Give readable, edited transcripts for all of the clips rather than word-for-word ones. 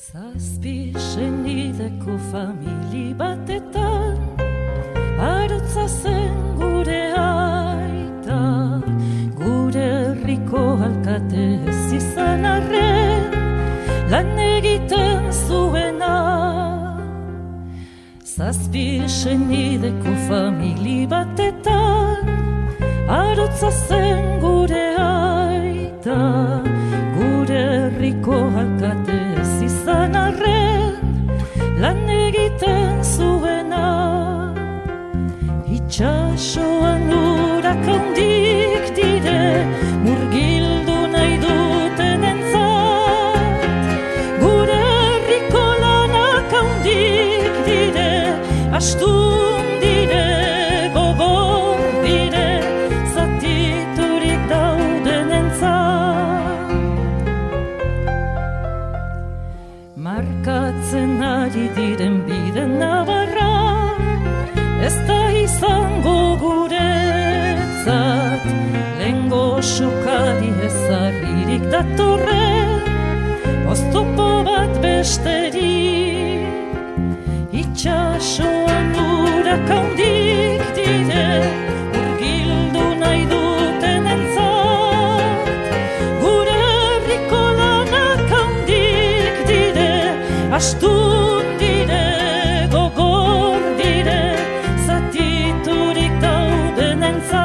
Zazpi senideko famili batetan arotza zen gure aita, gure herriko alkate ez izan arren lan egiten zuena. Zazpi senideko famili batetan arotza zen gure aita, gure herriko alkate ez izan arren lan egiten zuena. Itxasoan urak handik dire murgildu nahi dutenentzat, gure herriko lanak handik dire, astun dire, gogor dire, zatiturik daudenentzat. Markatzen ari diren bide nabarra ez da izango guretzat, lehengo sokari ezarririk datorren oztopo bat besterik. Itxasoan urak handik dire murgildu nahi dutenentzat, gure herriko lanak handik dire, astun dire, gogor dire, zatiturik daudenentzat.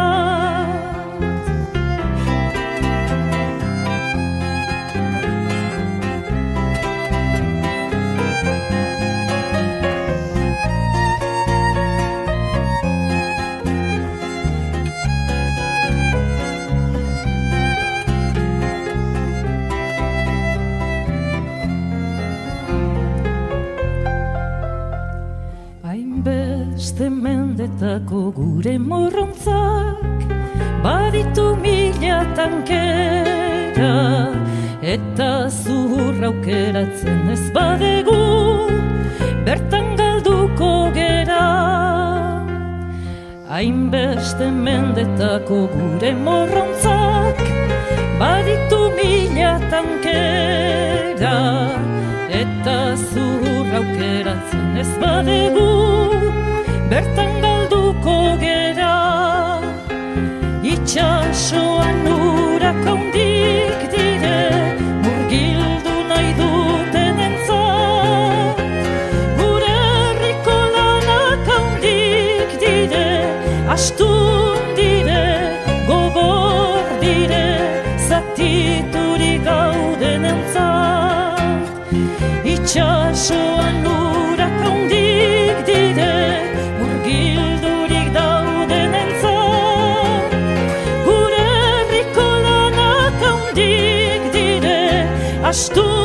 Hainbeste mendetako gure morrontzak baditu mila tankera, eta zuhurra aukeratzen ez badegu bertan galduko gera. Hainbeste mendetako gure morrontzak baditu mila tankera, eta zuhurra aukeratzen ez badegu bertan galduko gera. Itxasoan urak handik dire murgildu nahi dutenentzat, gure herriko lanak handik dire, astun dire, gogor dire, zatiturik gaudenentzat. Itxasoan urak handik dire murgildurik daudenentzat, gure herriko lanak handik dire, astun